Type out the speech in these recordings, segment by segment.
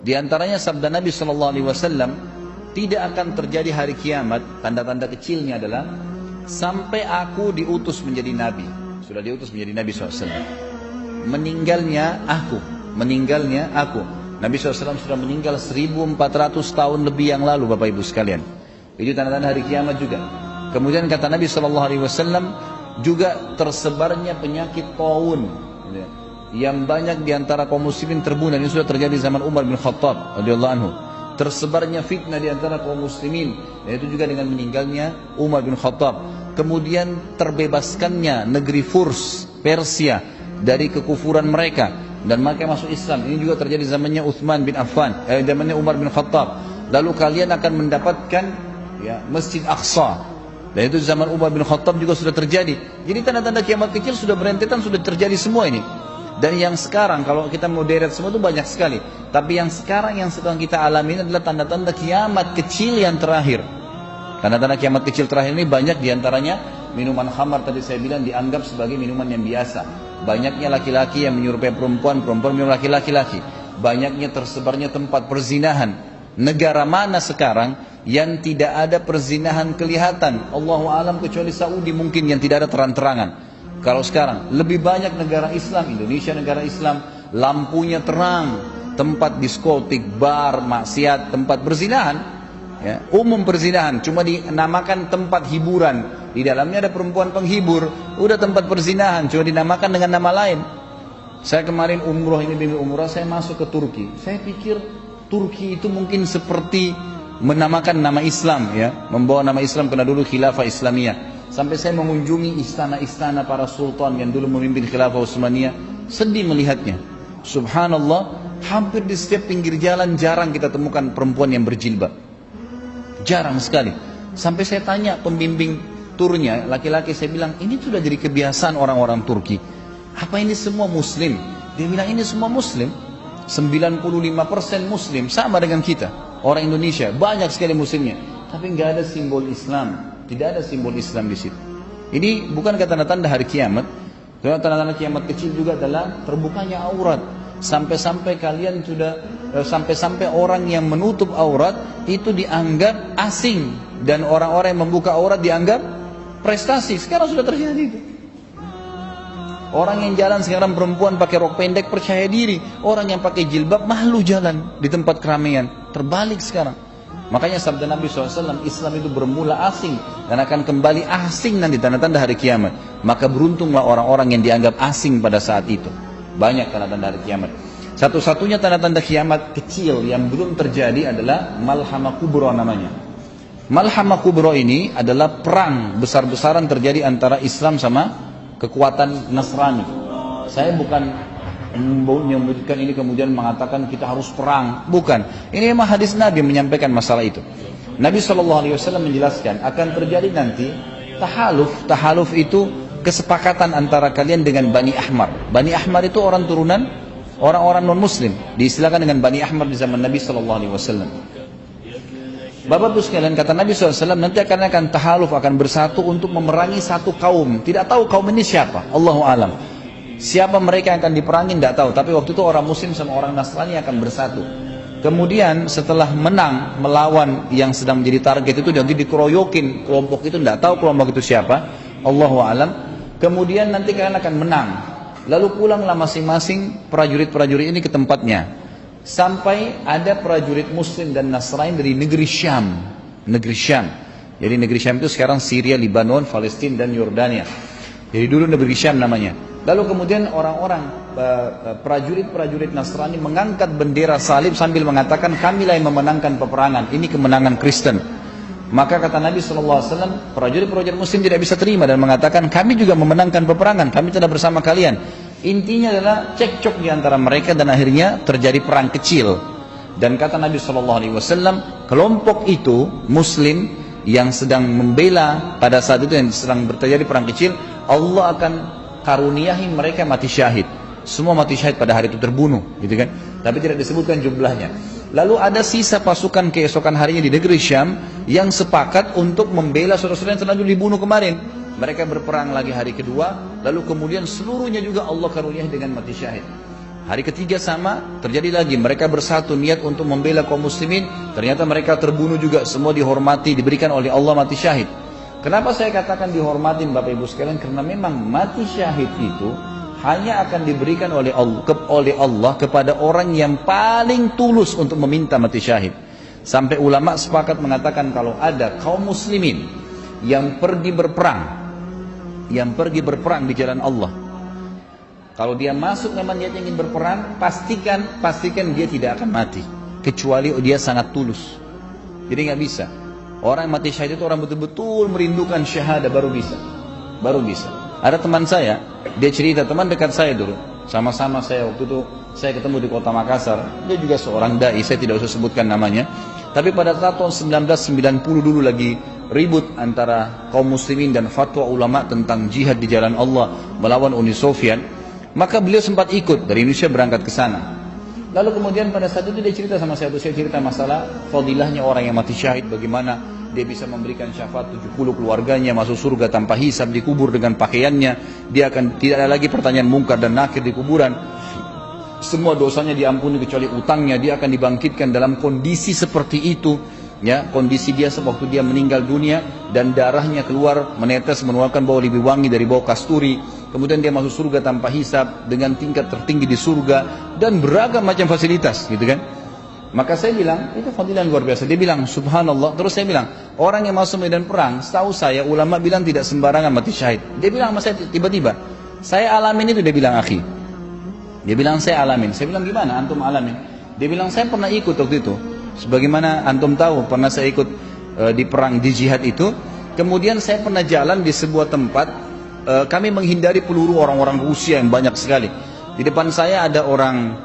Di antaranya sabda Nabi SAW, tidak akan terjadi hari kiamat, tanda-tanda kecilnya adalah sampai aku diutus menjadi Nabi. Sudah diutus menjadi Nabi SAW. Meninggalnya aku. Nabi SAW sudah meninggal 1400 tahun lebih yang lalu, Bapak Ibu sekalian. Itu tanda-tanda hari kiamat juga. Kemudian kata Nabi SAW, juga tersebarnya penyakit taun yang banyak diantara kaum muslimin terbunuh. Ini sudah terjadi zaman Umar bin Khattab radhiyallahu anhu. Tersebarnya fitnah diantara kaum muslimin, dan itu juga dengan meninggalnya Umar bin Khattab. Kemudian terbebaskannya negeri Furs, Persia, dari kekufuran mereka, dan mereka masuk Islam. Ini juga terjadi zamannya Uthman bin Affan, zamannya Umar bin Khattab. Lalu kalian akan mendapatkan Masjid Aqsa, dan itu zaman Umar bin Khattab juga sudah terjadi. Jadi tanda-tanda kiamat kecil sudah berentetan, sudah terjadi semua ini. Dan yang sekarang kalau kita mau deret semua itu banyak sekali. Tapi yang sekarang yang sedang kita alami adalah tanda-tanda kiamat kecil yang terakhir. Tanda-tanda kiamat kecil terakhir ini banyak diantaranya minuman khamar, tadi saya bilang dianggap sebagai minuman yang biasa. Banyaknya laki-laki yang menyerupai perempuan, perempuan menyerupai laki-laki. Banyaknya tersebarnya tempat perzinahan. Negara mana sekarang yang tidak ada perzinahan kelihatan? Allahu alam, kecuali Saudi mungkin yang tidak ada terang-terangan. Kalau sekarang lebih banyak negara Islam, Indonesia negara Islam, lampunya terang, tempat diskotik, bar, maksiat, tempat perzinahan, umum perzinahan, cuma dinamakan tempat hiburan. Di dalamnya ada perempuan penghibur, udah tempat perzinahan, cuma dinamakan dengan nama lain. Saya kemarin umroh, ini bimbing umroh, saya masuk ke Turki. Saya pikir Turki itu mungkin seperti menamakan nama Islam, membawa nama Islam karena dulu khilafah Islamiyah. Sampai saya mengunjungi istana-istana para sultan yang dulu memimpin khilafah Utsmaniyah, sedih melihatnya. Subhanallah, hampir di setiap pinggir jalan jarang kita temukan perempuan yang berjilbab. Jarang sekali. Sampai saya tanya pembimbing turnya, laki-laki, saya bilang, ini sudah jadi kebiasaan orang-orang Turki. Apa ini semua muslim? Dia bilang, ini semua muslim. 95% muslim, sama dengan kita. Orang Indonesia, banyak sekali muslimnya. Tapi nggak ada simbol Islam. Tidak ada simbol Islam di situ. Ini bukan tanda-tanda hari kiamat. Tanda-tanda kiamat kecil juga adalah terbukanya aurat. Sampai-sampai kalian sudah, sampai-sampai orang yang menutup aurat itu dianggap asing, dan orang-orang yang membuka aurat dianggap prestasi. Sekarang sudah terjadi itu. Orang yang jalan sekarang perempuan pakai rok pendek percaya diri. Orang yang pakai jilbab malu jalan di tempat keramaian. Terbalik sekarang. Makanya sabda Nabi SAW, Islam itu bermula asing dan akan kembali asing nanti, tanda-tanda hari kiamat. Maka beruntunglah orang-orang yang dianggap asing pada saat itu. Banyak tanda-tanda hari kiamat. Satu-satunya tanda-tanda kiamat kecil yang belum terjadi adalah Malhamah Kubra namanya. Malhamah Kubra ini adalah perang besar-besaran terjadi antara Islam sama kekuatan Nasrani. Saya bukan menyebutkan ini kemudian mengatakan kita harus perang, bukan. Ini memang hadis Nabi yang menyampaikan masalah itu. Nabi SAW menjelaskan akan terjadi nanti tahaluf itu kesepakatan antara kalian dengan Bani Ahmar. Bani Ahmar itu orang turunan orang-orang non muslim, diistilahkan dengan Bani Ahmar di zaman Nabi SAW. Bapak-Ibu sekalian, kata Nabi SAW, nanti akan tahaluf, akan bersatu untuk memerangi satu kaum. Tidak tahu kaum ini siapa, Allahu alam. Siapa mereka yang akan diperangi tidak tahu, tapi waktu itu orang muslim sama orang Nasrani akan bersatu. Kemudian setelah menang melawan yang sedang menjadi target itu, nanti dikeroyokin kelompok itu, tidak tahu kelompok itu siapa, Allahu alam. Kemudian nanti kalian akan menang. Lalu pulanglah masing-masing prajurit-prajurit ini ke tempatnya. Sampai ada prajurit muslim dan Nasrani dari negeri Syam. Negeri Syam. Jadi negeri Syam itu sekarang Syria, Lebanon, Palestina dan Yordania. Jadi dulu negeri Syam namanya. Lalu kemudian orang-orang prajurit-prajurit Nasrani mengangkat bendera salib sambil mengatakan, kamilah yang memenangkan peperangan, ini kemenangan Kristen. Maka kata Nabi SAW, prajurit-prajurit muslim tidak bisa terima dan mengatakan, kami juga memenangkan peperangan, kami tidak bersama kalian. Intinya adalah cekcok di antara mereka dan akhirnya terjadi perang kecil. Dan kata Nabi SAW, kelompok itu muslim yang sedang membela pada saat itu, yang sedang terjadi perang kecil, Allah akan karuniahi mereka mati syahid. Semua mati syahid pada hari itu, terbunuh, gitu kan? Tapi tidak disebutkan jumlahnya. Lalu ada sisa pasukan keesokan harinya di negeri Syam yang sepakat untuk membela saudara-saudara yang sedang dibunuh kemarin. Mereka berperang lagi hari kedua, lalu kemudian seluruhnya juga Allah karuniahi dengan mati syahid. Hari ketiga sama, terjadi lagi. Mereka bersatu niat untuk membela kaum muslimin. Ternyata mereka terbunuh juga, semua dihormati, diberikan oleh Allah mati syahid. Kenapa saya katakan dihormatin Bapak Ibu sekalian? Karena memang mati syahid itu hanya akan diberikan oleh Allah kepada orang yang paling tulus untuk meminta mati syahid. Sampai ulama sepakat mengatakan kalau ada kaum muslimin yang pergi berperang di jalan Allah, kalau dia masuk memang dia ingin berperang, pastikan dia tidak akan mati kecuali dia sangat tulus. Jadi nggak bisa. Orang yang mati syahid itu orang betul-betul merindukan syahadah baru bisa. Ada teman saya, dia cerita, teman dekat saya dulu, sama-sama saya waktu itu saya ketemu di kota Makassar. Dia juga seorang dai, saya tidak usah sebutkan namanya. Tapi pada tahun 1990 dulu lagi ribut antara kaum muslimin dan fatwa ulama tentang jihad di jalan Allah melawan Uni Soviet. Maka beliau sempat ikut dari Indonesia berangkat ke sana. Lalu kemudian pada saat itu dia cerita sama saya cerita masalah fadilahnya orang yang mati syahid, bagaimana dia bisa memberikan syafaat 70 keluarganya masuk surga tanpa hisab, dikubur dengan pakaiannya, dia akan tidak ada lagi pertanyaan mungkar dan nakir di kuburan. Semua dosanya diampuni kecuali utangnya, dia akan dibangkitkan dalam kondisi seperti itu, ya, kondisi dia waktu dia meninggal dunia dan darahnya keluar menetes mengeluarkan bau lebih wangi dari bau kasturi. Kemudian dia masuk surga tanpa hisab dengan tingkat tertinggi di surga dan beragam macam fasilitas, gitu kan? Maka saya bilang itu fadilah luar biasa. Dia bilang subhanallah. Terus saya bilang orang yang masuk medan perang, setahu saya ulama bilang tidak sembarangan mati syahid. Dia bilang sama saya tiba-tiba, saya alamin itu. Dia bilang akhi, dia bilang saya alamin. Saya bilang gimana antum alamin? Dia bilang saya pernah ikut waktu itu. Sebagaimana antum tahu pernah saya ikut di perang di jihad itu. Kemudian saya pernah jalan di sebuah tempat, kami menghindari peluru orang-orang Rusia yang banyak sekali. Di depan saya ada orang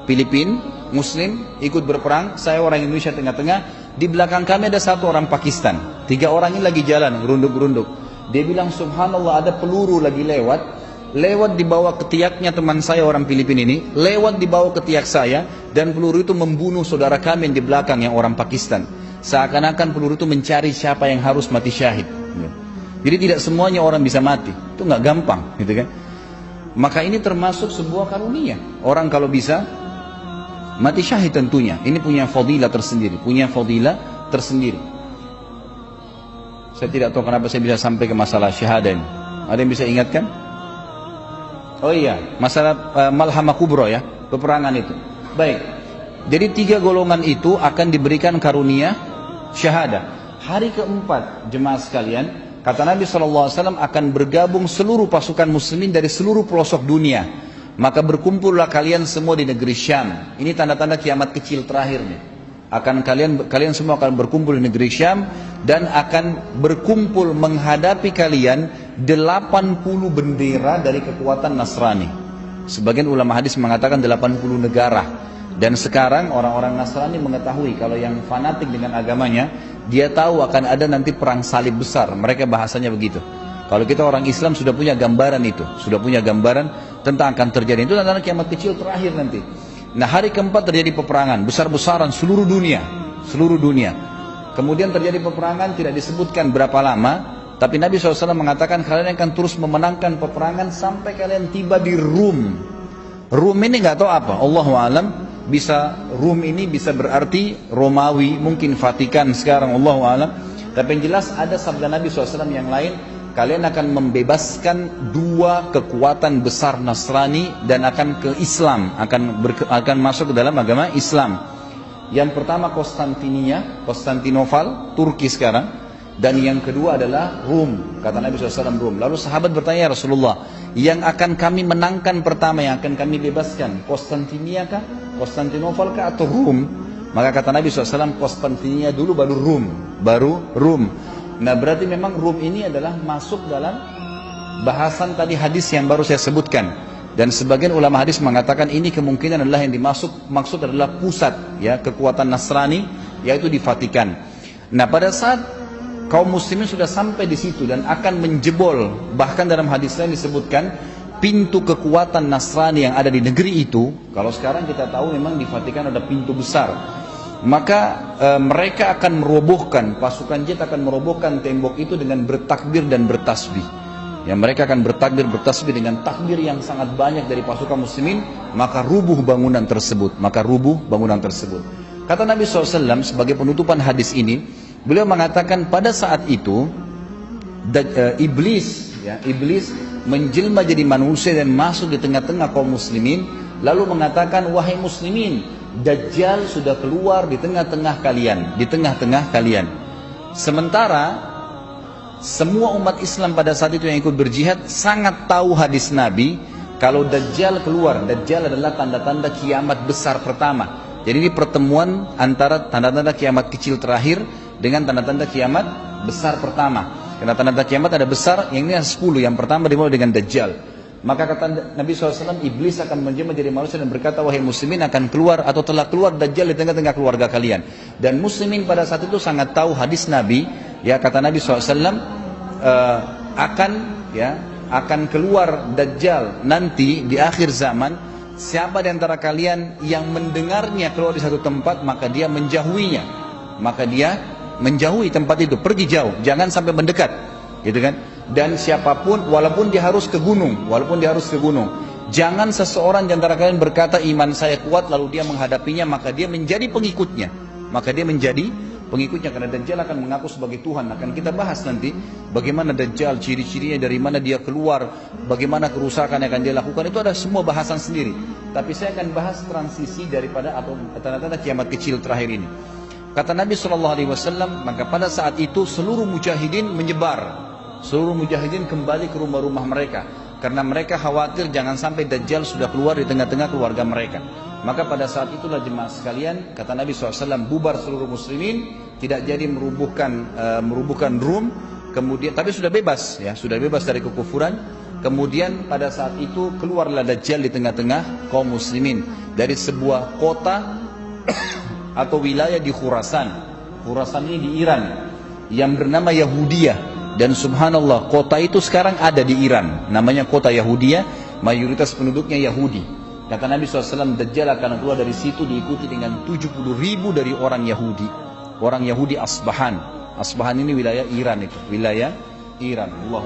Filipina Muslim ikut berperang, saya orang Indonesia tengah-tengah, di belakang kami ada satu orang Pakistan. 3 orang ini lagi jalan gerunduk-gerunduk. Dia bilang subhanallah ada peluru lagi lewat di bawah ketiaknya teman saya orang Filipina ini, lewat di bawah ketiak saya, dan peluru itu membunuh saudara kami yang di belakang yang orang Pakistan. Seakan-akan peluru itu mencari siapa yang harus mati syahid. Jadi tidak semuanya orang bisa mati, itu nggak gampang, gitu kan? Maka ini termasuk sebuah karunia. Orang kalau bisa mati syahid tentunya, ini punya fadilah tersendiri. Saya tidak tahu kenapa saya bisa sampai ke masalah syahadah ini. Ada yang bisa ingatkan? Oh iya, masalah malhamah kubro ya, peperangan itu. Baik, jadi 3 golongan itu akan diberikan karunia syahadah. Hari keempat jemaah sekalian, kata Nabi SAW akan bergabung seluruh pasukan muslimin dari seluruh pelosok dunia. Maka berkumpullah kalian semua di negeri Syam. Ini tanda-tanda kiamat kecil terakhir nih. Kalian semua akan berkumpul di negeri Syam dan akan berkumpul menghadapi kalian 80 bendera dari kekuatan Nasrani. Sebagian ulama hadis mengatakan 80 negara. Dan sekarang orang-orang Nasrani mengetahui kalau yang fanatik dengan agamanya, dia tahu akan ada nanti perang salib besar. Mereka bahasanya begitu. Kalau kita orang Islam sudah punya gambaran itu, sudah punya gambaran tentang akan terjadi. Itu tanda kiamat kecil terakhir nanti. Nah, hari keempat terjadi peperangan besar-besaran seluruh dunia. Kemudian terjadi peperangan, tidak disebutkan berapa lama, tapi Nabi SAW mengatakan kalian akan terus memenangkan peperangan sampai kalian tiba di Rum. Rum ini nggak tahu apa, Allahu alam. Bisa Rum ini bisa berarti Romawi, mungkin Vatikan sekarang, Allahu alam. Tapi yang jelas ada sabda Nabi SAW yang lain. Kalian akan membebaskan 2 kekuatan besar Nasrani dan akan ke Islam, akan masuk ke dalam agama Islam. Yang pertama Konstantinopel, Turki sekarang, dan yang kedua adalah Rum, kata Nabi SAW Rum. Lalu sahabat bertanya, ya Rasulullah, yang akan kami menangkan pertama, yang akan kami bebaskan, Konstantinia kah, Konstantinopel kah, atau Rum? Maka kata Nabi SAW, Konstantinia dulu baru Rum. Nah berarti memang Rum ini adalah masuk dalam bahasan tadi hadis yang baru saya sebutkan. Dan sebagian ulama hadis mengatakan ini kemungkinan adalah yang maksud adalah pusat ya kekuatan Nasrani, yaitu di Vatikan. Nah pada saat kaum muslimin sudah sampai di situ dan akan menjebol, bahkan dalam hadis lain disebutkan pintu kekuatan Nasrani yang ada di negeri itu. Kalau sekarang kita tahu memang di Vatikan ada pintu besar. Maka mereka akan merobohkan, pasukan jihad akan merobohkan tembok itu dengan bertakbir dan bertasbih. yang mereka akan bertakbir bertasbih dengan takbir yang sangat banyak dari pasukan muslimin, maka rubuh bangunan tersebut. Kata Nabi SAW sebagai penutupan hadis ini, beliau mengatakan pada saat itu iblis menjelma jadi manusia dan masuk di tengah-tengah kaum muslimin, lalu mengatakan, wahai muslimin, Dajjal sudah keluar di tengah-tengah kalian. Sementara semua umat Islam pada saat itu yang ikut berjihad sangat tahu hadis Nabi kalau Dajjal keluar. Dajjal adalah tanda-tanda kiamat besar pertama. Jadi ini pertemuan antara tanda-tanda kiamat kecil terakhir dengan tanda-tanda kiamat besar pertama. Karena tanda-tanda kiamat ada besar, yang ini ada 10. Yang pertama dimulai dengan Dajjal. Maka kata Nabi SAW, iblis akan menjelma jadi manusia dan berkata, wahai muslimin, akan keluar atau telah keluar Dajjal di tengah-tengah keluarga kalian. Dan muslimin pada saat itu sangat tahu hadis Nabi. Ya, kata Nabi SAW, akan keluar Dajjal nanti di akhir zaman. Siapa di antara kalian yang mendengarnya keluar di satu tempat, maka dia menjauhinya. Maka dia menjauhi tempat itu, pergi jauh, jangan sampai mendekat, gitu kan? Dan siapapun, walaupun dia harus ke gunung, jangan seseorang di antara kalian berkata iman saya kuat lalu dia menghadapinya, maka dia menjadi pengikutnya. Karena Dajjal akan mengaku sebagai Tuhan. Akan kita bahas nanti bagaimana Dajjal, ciri-cirinya, dari mana dia keluar, bagaimana kerusakan yang akan dia lakukan, itu ada semua bahasan sendiri. Tapi saya akan bahas transisi daripada atau tanda-tanda kiamat kecil terakhir ini. Kata Nabi SAW, maka pada saat itu seluruh mujahidin menyebar. Seluruh mujahidin kembali ke rumah-rumah mereka, karena mereka khawatir jangan sampai Dajjal sudah keluar di tengah-tengah keluarga mereka. Maka pada saat itulah jemaah sekalian, kata Nabi SAW, bubar seluruh muslimin, tidak jadi merubuhkan Rum, kemudian tapi sudah bebas dari kekufuran. Kemudian pada saat itu keluarlah Dajjal di tengah-tengah kaum muslimin dari sebuah kota atau wilayah di Khurasan. Khurasan ini di Iran, yang bernama Yahudiyah. Dan subhanallah, kota itu sekarang ada di Iran, namanya kota Yahudiyah, mayoritas penduduknya Yahudi. Kata Nabi SAW, Dajjal akan keluar dari situ diikuti dengan 70.000 dari orang Yahudi. Orang Yahudi Asbahan. Asbahan ini wilayah Iran itu, wilayah Iran. Allah